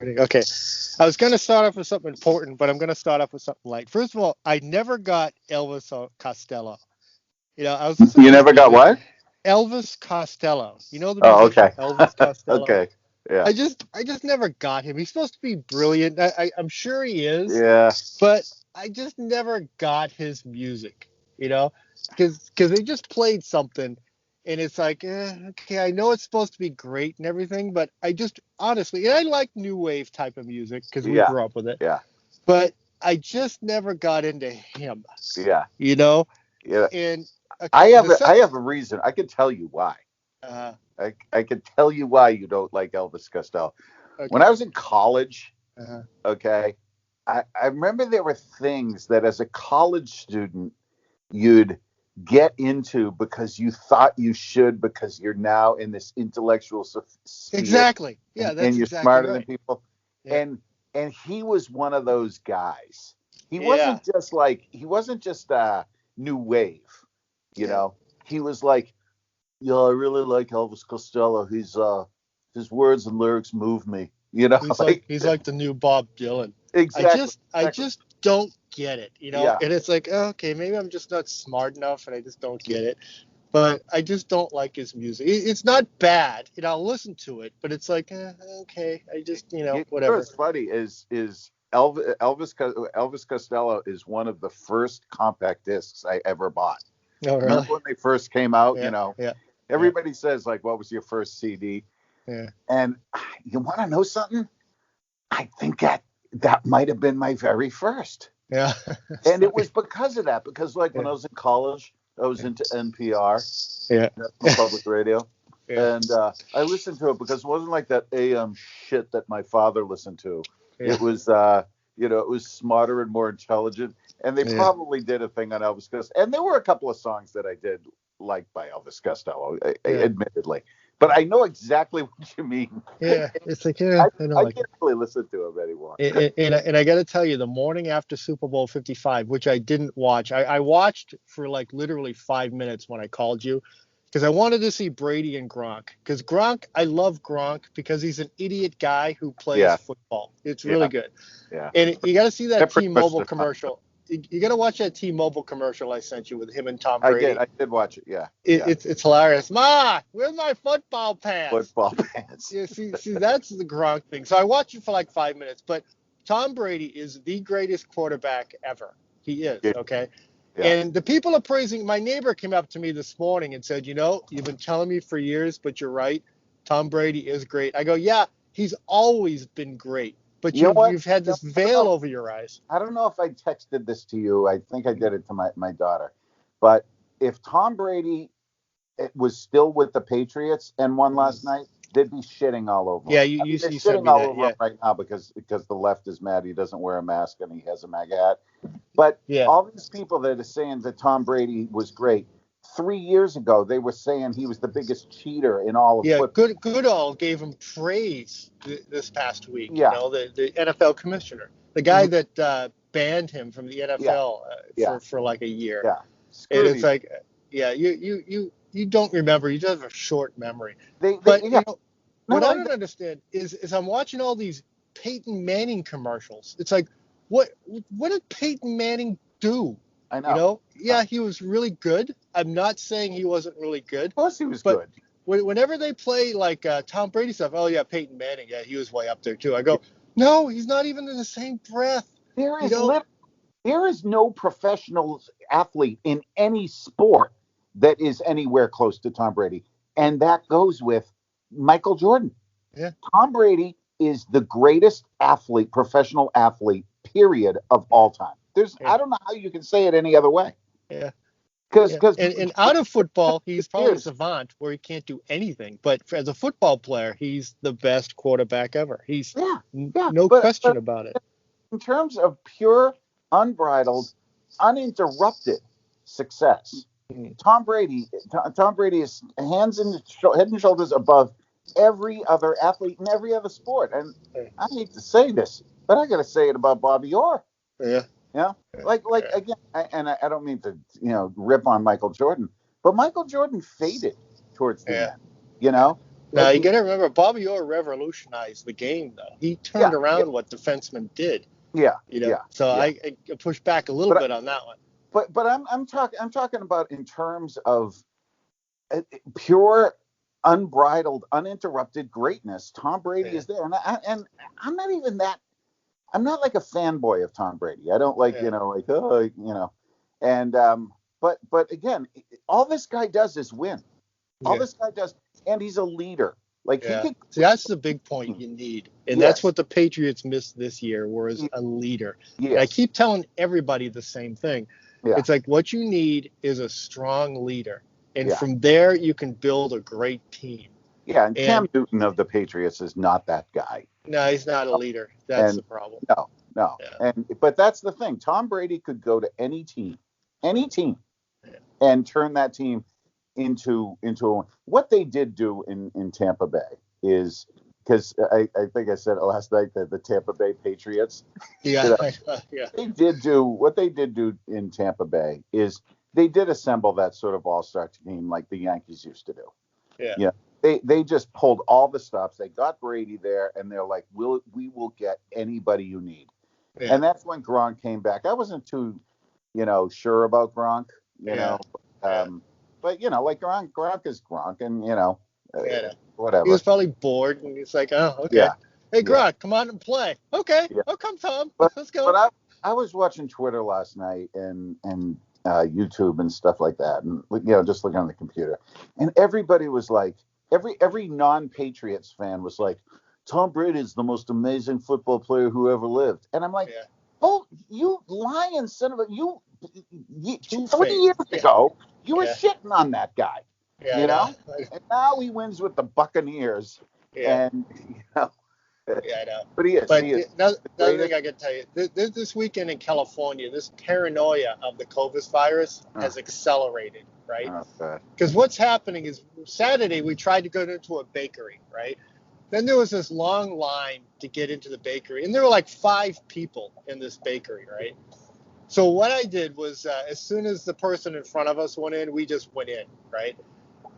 Okay. I was going to start off with something important, but I'm going to start off with something light. First of all, I never got Elvis Costello. I was listening You to his never got music. what? Elvis Costello. You know the Oh, musician okay. Elvis Costello? Okay. Yeah. I just never got him. He's supposed to be brilliant. I'm sure he is, Yeah. but I just never got his music, you know, because they just played something, and it's like, okay, I know it's supposed to be great and everything, but I just honestly, and I like new wave type of music because we Yeah. grew up with it, Yeah. but I just never got into him, Yeah. you know. Yeah. And I okay, have the a, I second, have a reason. I can tell you why. uh, I can tell you why you don't like Elvis Costello. When okay, I was in college, uh, okay, I remember there were things that as a college student you'd get into because you thought you should because you're now in this intellectual sphere exactly, yeah, and that's you're exactly smarter than right, people. yeah, And he was one of those guys. yeah, He wasn't just new wave, you yeah. know. He was like, yeah, I really like Elvis Costello. His words and lyrics move me. You know, He's like like he's like the new Bob Dylan. I exactly, just I exactly. just don't get it, Yeah, And it's like, oh, okay, maybe I'm just not smart enough and I just don't get it. But I just don't like his music. It's not bad, I'll listen to it, but it's like, okay, I just, you know whatever. what's funny is Elvis Costello is one of the first compact discs I ever bought. Oh, Remember really? when they first came out? You Yeah, know, yeah, yeah, everybody says like, "What was your first CD?" yeah, And you want to know something? I think that might have been my very first. yeah. It's And it funny. was because of that. Because like when Yeah, I was in college, I was yeah, into NPR, yeah, National Public Radio, yeah, and I listened to it because it wasn't like that AM shit that my father listened to. yeah, It was, it was smarter and more intelligent. And they yeah, probably did a thing on Elvis Costello, and there were a couple of songs that I did like by Elvis Costello, yeah, admittedly. But I know exactly what you mean. yeah. It's like, yeah, I don't I like it. can't really listen to him anymore. And I got to tell you, the morning after Super Bowl 55, which I didn't watch, I watched for like literally 5 minutes when I called you because I wanted to see Brady and Gronk. Because Gronk, I love Gronk because he's an idiot guy who plays Yeah, football. It's really yeah, good. yeah. And you got to see that That pretty much T-Mobile defines him. commercial. You got to watch that T-Mobile commercial I sent you with him and Tom I did. Brady. I did watch it. Yeah, It, yeah. it's it's hilarious. Ma, where's my football pants? Football fans. Yeah, see, that's the Gronk thing. So I watched it for like 5 minutes, but Tom Brady is the greatest quarterback ever. He is, Yeah, okay? yeah. And the people are praising. My neighbor came up to me this morning and said, you've been telling me for years, but you're right. Tom Brady is great. I go, yeah, he's always been great, but You know what? you've had You know, this veil over your eyes. I don't know if I texted this to you. I think I did it to my daughter. But if Tom Brady was still with the Patriots and won last night, they'd be shitting all over Yeah, him. you, I you mean, they're you sent shitting me all that. over him Yeah, right now because the left is mad he doesn't wear a mask and he has a MAGA hat. But yeah, all these people that are saying that Tom Brady was great, 3 years ago they were saying he was the biggest cheater in all of yeah. football. Goodall gave him praise this past week. Yeah, The NFL commissioner, the guy mhm, that banned him from the yeah, NFL yeah, for like a year. yeah. And Screw it's these. like, yeah, you don't remember. You just have a short memory. They But yeah. what No, I I don't get. understand is I'm watching all these Peyton Manning commercials. It's like, what what did Peyton Manning do? I know. No, Yeah, he was really good. I'm not saying he wasn't really good, of course he was but good. whenever they play like Tom Brady stuff, oh yeah, Peyton Manning, yeah, he was way up there too. I go, no, he's not even in the same breath. There You is know, lit- there is no professional athlete in any sport that is anywhere close to Tom Brady, and that goes with Michael Jordan. yeah, Tom Brady is the greatest athlete, professional athlete, period, of all time. yeah, I don't know how you can say it any other way. yeah. Because Yeah, and out of football, he's probably a years, savant where he can't do anything. But as a football player, he's the best quarterback ever. He's yeah, yeah. no But question about it. in terms of pure, unbridled, uninterrupted success, Mm. Tom Brady is head and shoulders above every other athlete in every other sport. And I hate to say this, but I got to say it about Bobby Orr. Yeah, You know, yeah, like yeah, again, I don't mean to rip on Michael Jordan, but Michael Jordan faded towards the yeah, end. You know, Now Like you got to remember, Bobby Orr revolutionized the game, though. He turned yeah, yeah, around what defensemen did. yeah, So yeah. I push back a little But bit on that one. but I'm talking about in terms of pure, unbridled, uninterrupted greatness. Tom Brady Yeah, is there, and I'm not even that. I'm not like a fanboy of Tom Brady. I don't like yeah, and but again, all this guy does is win. All yeah, this guy does, and he's a leader. Like he yeah. could. See, that's the big point you need, and that's Yes. what the Patriots missed this year was a leader. And I Yes. keep telling everybody the same thing. Yeah. It's like what you need is a strong leader, and Yeah. from there you can build a great team. Yeah. And And Cam Newton of the Patriots is not that guy. no, he's not a leader. That's the And problem. no, no. Yeah, And but that's the thing. Tom Brady could go to any team, yeah, and turn that team into what they did do in Tampa Bay is because I think I said it last night that the Tampa Bay Patriots, you yeah, know, yeah, they did do in Tampa Bay is they did assemble that sort of all-star team like the Yankees used to do. yeah, Yeah, they just pulled all the stops. They got Brady there, and they're like, we will get anybody you need. yeah, And that's when Gronk came back. I wasn't too, sure about Gronk, yeah, yeah. but like Gronk is Gronk, and Yeah. He was whatever. probably bored, and he's like, "Oh, okay. Yeah, Hey, yeah, Gronk, come on and play. Okay, yeah. I'll come, Tom. But Let's but go." I was watching Twitter last night and YouTube and stuff like that, and just looking on the computer, and everybody was like, every non-Patriots fan was like, Tom Brady is the most amazing football player who ever lived, and I'm like, Yeah. oh, you lying son of a you Two 20 face. years Yeah. ago you were Yeah. shitting on that guy, Yeah. I know. and now he wins with the Buccaneers, Yeah. and Yeah. I know. but he is But another, the another thing greatest. I can tell you, this weekend in California, this paranoia of the COVID virus Oh, has accelerated, right? oh God. Because what's happening is Saturday we tried to go into a bakery, right? Then there was this long line to get into the bakery, and there were like 5 people in this bakery, right? So what I did was, as soon as the person in front of us went in, we just went in, right?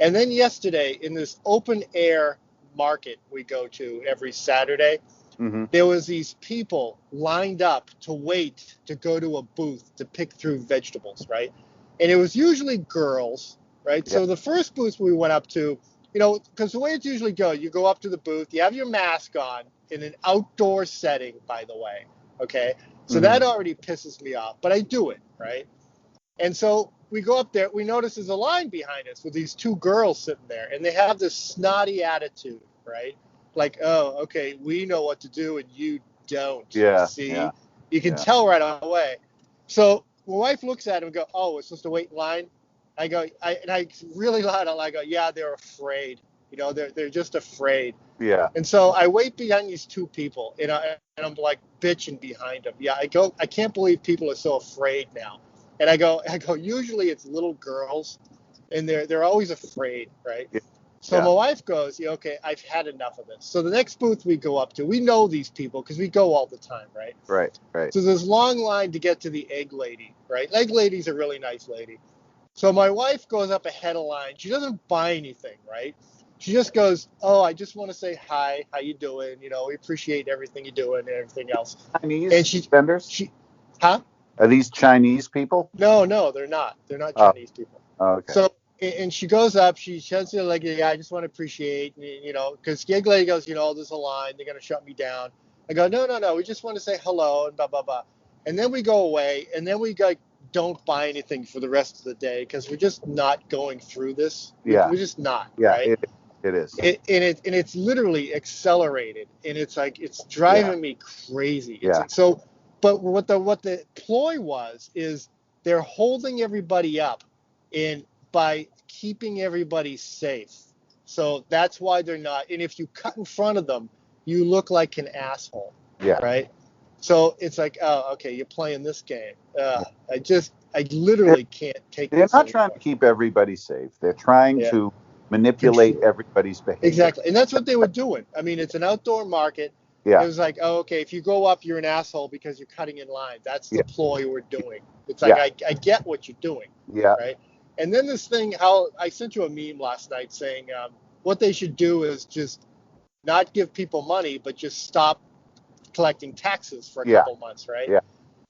And then yesterday, in this open air market we go to every Saturday, Mm-hmm. there was these people lined up to wait to go to a booth to pick through vegetables, right? And it was usually girls, right? Yeah. So the first booth we went up to, because the way it usually goes, you go up to the booth, you have your mask on in an outdoor setting, by the way, okay? So Mm-hmm. that already pisses me off, but I do it, right? And so we go up there, we notice there's a line behind us with these 2 girls sitting there, and they have this snotty attitude, right? Like, oh, okay, we know what to do and you don't. Yeah. Yeah. See? You can Yeah. tell right away. So my wife looks at him and go, oh, we're supposed to wait in line? I really loud, I go, yeah, they're afraid. They're just afraid. Yeah. And so I wait behind these 2 people, and I'm like bitching behind them. Yeah, I can't believe people are so afraid now. And I go, usually it's little girls, and they're always afraid, right? Yeah. So Yeah. my wife goes, yeah, okay, I've had enough of this. So the next booth we go up to, we know these people because we go all the time, right? Right. Right. So there's long line to get to the egg lady, right? Egg lady's a really nice lady. So my wife goes up ahead of line. She doesn't buy anything, right? She just goes, oh, I just want to say hi. How you doing? We appreciate everything you're doing and everything else. And Chinese vendors? Huh? Are these Chinese people? No, they're not. They're not Oh, Chinese people. okay. So, and she goes up, she says to the lady, yeah, I just want to appreciate, because the egg lady goes, there's a line, they're going to shut me down. I go, no, we just want to say hello and blah, blah, blah. And then we go away, and then we don't buy anything for the rest of the day because we're just not going through this. Yeah. We're just not, Yeah. right? It is. And it's literally accelerated, and it's like it's Yeah. driving me crazy. Yeah. So, but what the ploy was is they're holding everybody up, by keeping everybody safe. So that's why they're not. And if you cut in front of them, you look like an asshole, Yeah. right? So it's like, oh, okay, you're playing this game. I literally can't take They're this not trying anymore. to keep everybody safe. They're trying Yeah. to manipulate everybody's behavior. Exactly. And that's what they were doing. I mean, it's an outdoor market. Yeah. It was like, oh, okay, if you go up, you're an asshole because you're cutting in line. That's the Yeah. ploy we're doing. It's like, I get what you're doing, Yeah. right? And then this thing, how I sent you a meme last night saying, what they should do is just not give people money, but just stop collecting taxes for a Yeah. couple months, right? Yeah.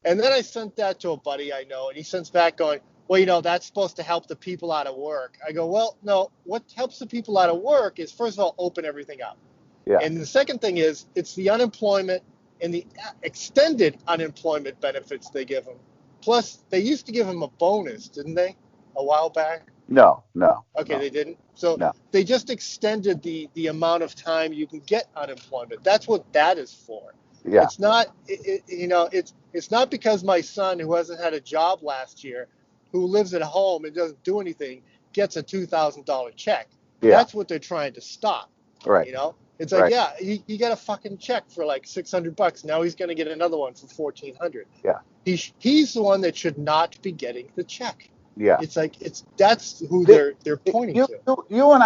And then I sent that to a buddy I know, and he sends back going, well, you know, that's supposed to help the people out of work. I go, well, no, what helps the people out of work is, first of all, open everything up. Yeah. And the second thing is, it's the unemployment and the extended unemployment benefits they give them. Plus, they used to give them a bonus, didn't they, a while back? No. Okay, No. they didn't. So No. they just extended the amount of time you can get unemployment. That's what that is for. Yeah. It's not, it's not because my son, who hasn't had a job last year, who lives at home and doesn't do anything, gets a $2,000 check. Yeah. That's what they're trying to stop. Right. You know, it's like, Right. yeah, he got a fucking check for like $600. Now he's going to get another one for $1,400. Yeah. He's the one that should not be getting the check. Yeah. It's like that's who they're pointing to. You and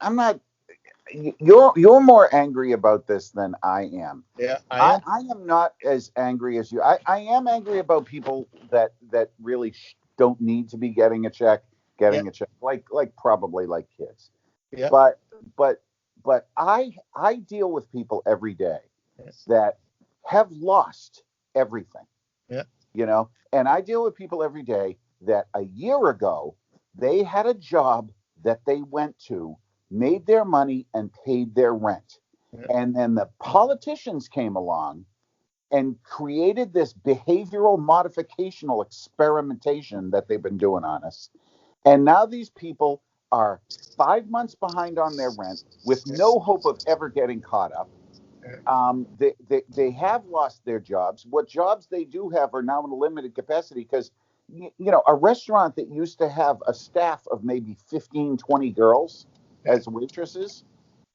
I'm not. You're more angry about this than I am. Yeah, I am. I am not as angry as you. I am angry about people that really don't need to be getting a check, a check, like probably like kids. Yeah. But I deal with people every day that have lost everything. Yeah. You know, and I deal with people every day that a year ago they had a job that they went to, made their money and paid their rent. Yeah. And then the politicians came along and created this behavioral modificational experimentation that they've been doing on us. And now these people are 5 months behind on their rent with no hope of ever getting caught up. They have lost their jobs. What jobs they do have are now in a limited capacity because, you know, a restaurant that used to have a staff of maybe 15, 20 girls as waitresses,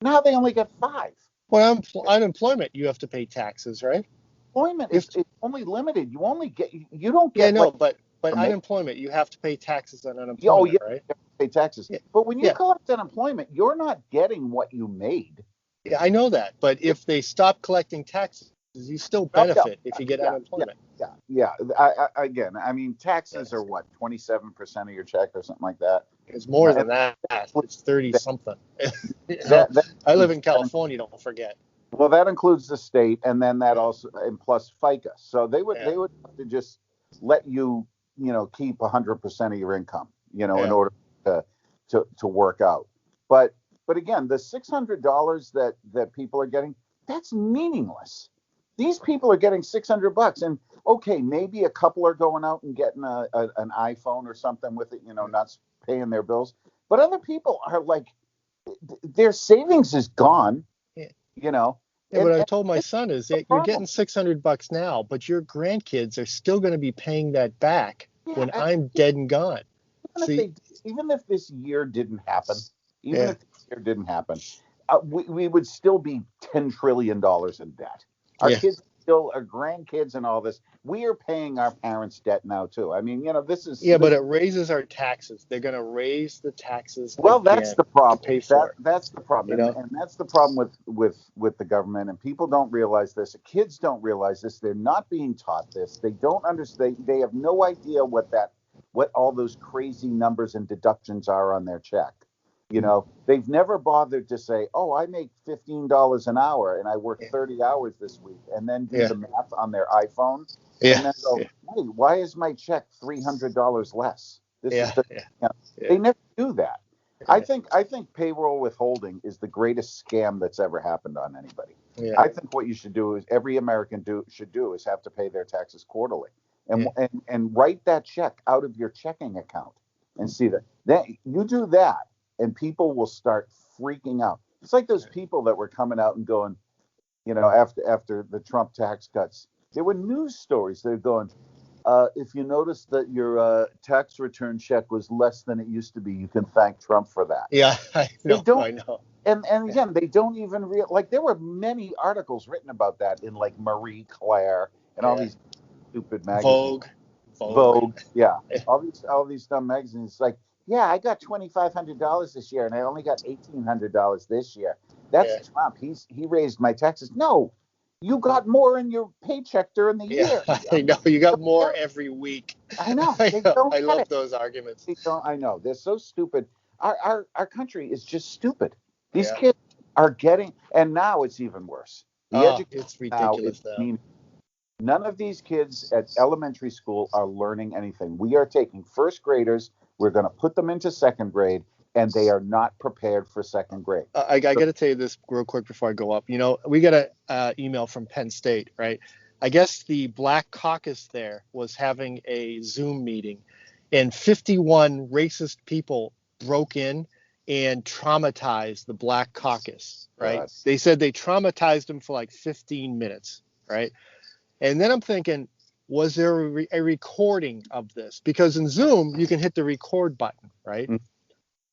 now they only get 5. Well, unemployment, you have to pay taxes, right? Employment is only limited. You only get, you don't get. Yeah, no, but unemployment, you have to pay taxes on unemployment, right? You have to pay taxes. Yeah. But when you collect unemployment, you're not getting what you made. Yeah, I know that. But if they stop collecting taxes, you still benefit if you get unemployment. Yeah. Again, I mean, taxes are what, 27% of your check or something like that? It's more than that. It's 30-something. I live in California, don't forget. Well, that includes the state, and then that also, and plus FICA. So they would have to just let you, keep 100% of your income, in order to work out. But again, the $600 that people are getting, that's meaningless. These people are getting $600, and okay, maybe a couple are going out and getting an iPhone or something with it, not paying their bills. But other people are like, their savings is gone, Yeah, what I told my son is that you're getting $600 now, but your grandkids are still going to be paying that back when I'm dead and gone. Even if this year didn't happen, we would still be $10 trillion in debt. Our kids still, our grandkids and all this, we are paying our parents' debt now too. I mean, this is... Yeah, but it raises our taxes. They're going to raise the taxes. Well, that's the problem. That's the problem. And that's the problem with the government. And people don't realize this. Kids don't realize this. They're not being taught this. They don't understand. They have no idea what all those crazy numbers and deductions are on their check. They've never bothered to say, oh, I make $15 an hour and I work 30 hours this week, and then do the math on their iPhone. And then go, hey, why is my check $300 less? They never do that. I think payroll withholding is the greatest scam that's ever happened on anybody. Yeah. I think what you should do is every American should do is have to pay their taxes quarterly and write that check out of your checking account and see that. Then you do that, and people will start freaking out. It's like those people that were coming out and going, after the Trump tax cuts, there were news stories. They're going, if you notice that your tax return check was less than it used to be, you can thank Trump for that. Yeah, I know. And again, they don't even there were many articles written about that in like Marie Claire and all these stupid magazines. Vogue. Yeah. All these dumb magazines. It's like, yeah, I got $2,500 this year, and I only got $1,800 this year. That's Trump. He raised my taxes. No, you got more in your paycheck during the year. I know. You got more every week. I know. I love those arguments. I know. They're so stupid. our country is just stupid. These Yeah. kids are getting, and now it's even worse. The Oh, education it's now ridiculous is now. mean. None of these kids at elementary school are learning anything. We are taking first graders, we're going to put them into second grade, and they are not prepared for second grade. I got to tell you this real quick before I go up. We got an email from Penn State, right? I guess the Black Caucus there was having a Zoom meeting, and 51 racist people broke in and traumatized the Black Caucus, right? God. They said they traumatized them for like 15 minutes, right? And then I'm thinking, was there a recording of this? Because in Zoom, you can hit the record button, right? Mm.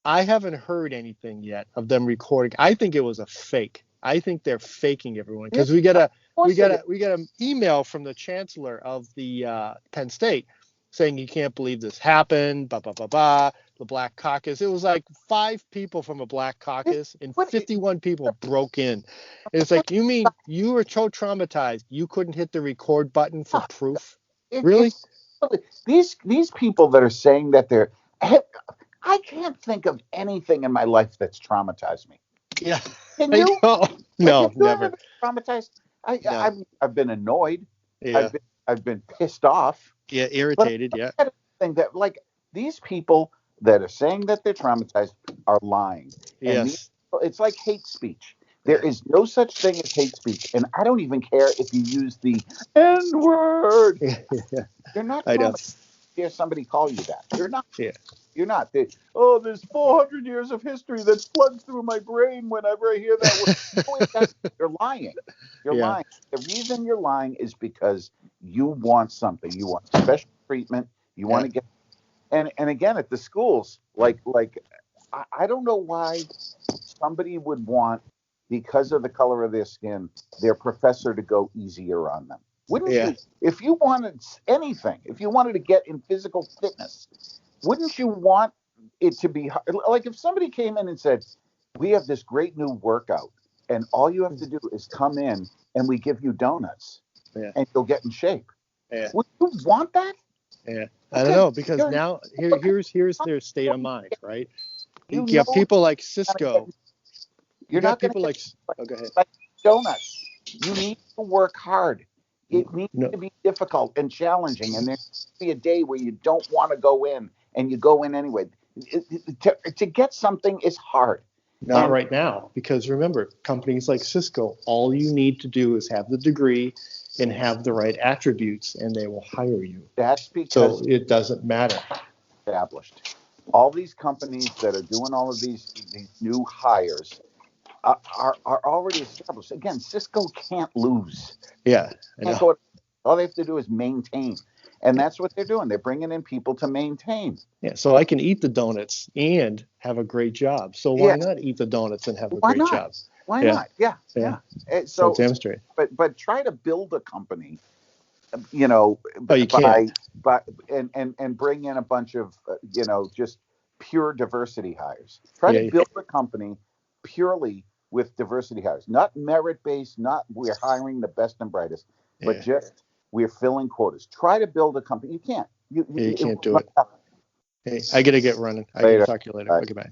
I haven't heard anything yet of them recording. I think it was a fake. I think they're faking everyone because we got an email from the chancellor of the Penn State saying he can't believe this happened. Blah blah blah blah. The Black Caucus. It was like 5 people from a Black Caucus and 51 people broke in. And it's like, you mean you were so traumatized you couldn't hit the record button for proof? Really? These people that are saying that they're, I can't think of anything in my life that's traumatized me. Yeah. Can I you? know. Like, No, have you never. ever been traumatized? No. I've been annoyed. Yeah. I've been pissed off. Yeah. But Irritated. Yeah. I think that, like, these people that are saying that they're traumatized are lying. And Yes. it's like hate speech. There is no such thing as hate speech. And I don't even care if you use the N word. Yeah. You're not I know. traumatized. Hear somebody call you that. You're not. Yeah. You're not. There's 400 years of history that floods through my brain whenever I hear that word. No, it doesn't. You're lying. You're Yeah. lying. The reason you're lying is because you want something. You want special treatment. You want to get. And again, at the schools, like I don't know why somebody would want, because of the color of their skin, their professor to go easier on them. Wouldn't Yeah. you? If you wanted anything, if you wanted to get in physical fitness, wouldn't you want it to be like if somebody came in and said, "We have this great new workout, and all you have to do is come in, and we give you donuts, Yeah. and you'll get in shape." Yeah. Would you want that? Yeah. I don't know, because now here's their state of mind, right? You You have know people like Cisco. You you're got not going to people get like. Oh, go ahead. like donuts. You need to work hard. It needs No. to be difficult and challenging, and there needs to be a day where you don't want to go in, and you go in anyway. To get something is hard. Not And right now, because remember, companies like Cisco, all you need to do is have the degree and have the right attributes, and they will hire you. that's So because it doesn't matter. established. All these companies that are doing all of these new hires are already established. Again, Cisco can't lose. Yeah, I Can't know. go. All they have to do is maintain, and that's what they're doing. They're bringing in people to maintain. Yeah, so I can eat the donuts and have a great job. So why Yeah, not eat the donuts and have a why great not? job? Why Yeah, not? Yeah, yeah. yeah. So So, demonstrate. but try to build a company, you know, Oh, you can't. by and bring in a bunch of just pure diversity hires. Try to Yeah, build a company purely with diversity hires, not merit based, not we're hiring the best and brightest, but yeah, just we're filling quotas. Try to build a company. You can't. yeah. You It can't will do not it. happen. Hey, I gotta get running. I gotta Later. talk to you later. Bye. Okay, bye.